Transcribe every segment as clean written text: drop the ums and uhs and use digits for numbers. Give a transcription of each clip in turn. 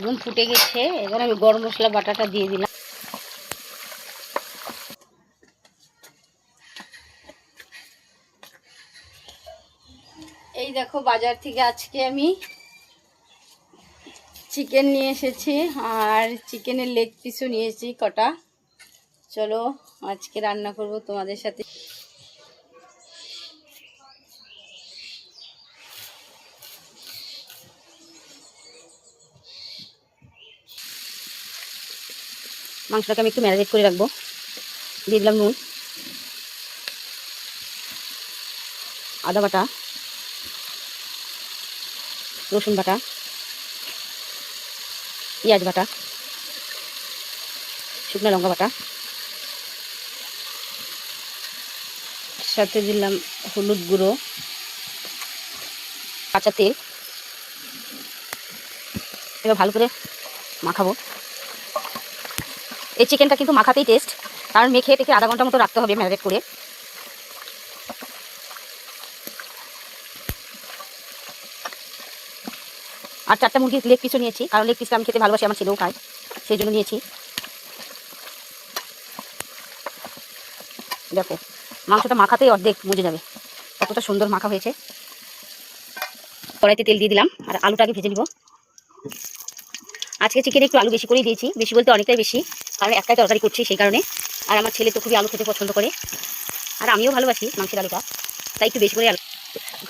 নুন ফুটে গেছে, এবার আমি গরম মশলা বাটাটা দিয়ে দিলাম। এই দেখো বাজার থেকে আজকে আমি চিকেন নিয়ে এসেছি, আর চিকেনের লেগ পিসও নিয়েছি কটা। চলো আজকে রান্না করব তোমাদের সাথে। মাংসটাকে আমি একটু ম্যারিনেট করে রাখবো। দিয়ে দিলাম নুন, আদা বাটা, রসুন বাটা, পেঁয়াজ বাটা, শুকনো লঙ্কা বাটা, সাথে দিলাম হলুদ গুঁড়ো, কাঁচা তেল। এবার ভালো করে মাখাবো। এই চিকেনটা কিন্তু মাখাতেই টেস্ট, কারণ মেখে টেখে আধা ঘন্টা মতো রাখতে হবে ম্যারিনেট করে। আর 4টা মুরগির লেগ পিসও নিয়েছি, কারণ লেগ পিসটা আমি খেতে ভালোবাসি, আমার ছেলেও খায়, সেই জন্য নিয়েছি। দেখো মাংসটা মাখাতেই অর্ধেক মজে যাবে, কতটা সুন্দর মাখা হয়েছে। কড়াইতে তেল দিয়ে দিলাম, আর আলুটা আগে ভেজে নিব। আজকে চিকেনে একটু আলু বেশি করেই দিয়েছি, বেশি বলতে অনেকটাই বেশি, কারণ একটাই তরকারি করছি সেই কারণে। আর আমার ছেলে তো খুবই আলু খেতে পছন্দ করে, আর আমিও ভালোবাসি মাংসের আলুটা, তাই একটু বেশি করে আলু।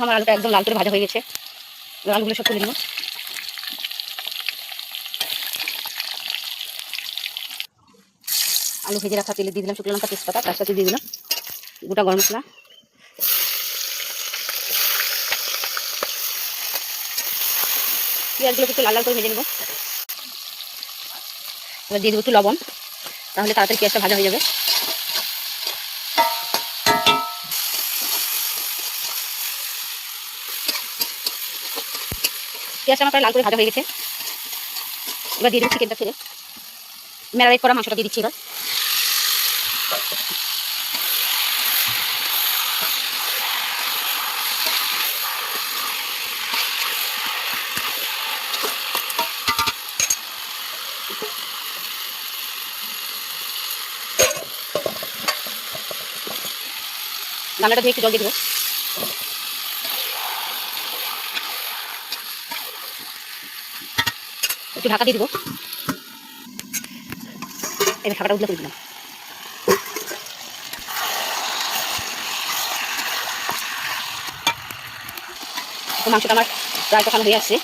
আমার আলুটা একদম লাল করে ভাজা হয়ে গেছে, আলুগুলো সব তুলে নিব। আলু ভেজে রাখা তেলে দিয়ে দিলাম শুকনো লঙ্কা, তেজপাতা, তার সাথে দিয়ে দিলাম গোটা গরম মশলা। পেঁয়াজগুলোকে একটু লাল লাল করে ভেজে নেব। এবার দিয়ে দেবো একটু লবণ, তাহলে তাড়াতাড়ি পেঁয়াজটা ভাজা হয়ে যাবে। পেঁয়াজটা আমার প্রায় লাল করে ভাজা হয়ে গেছে। এবার দিয়ে দেবো চিকেনটা ছেড়ে, ম্যারিনেট করা মাংসটা দিয়ে দিচ্ছি। এবার রান্নাটা ধুয়ে একটু জল দিয়ে দেবো। একটু ঢাকা দিয়ে দেবো। এবার ঢাকাটা উঠলে করে দিলাম। মাংসটা আমার প্রায় কষানো হয়ে আসছে।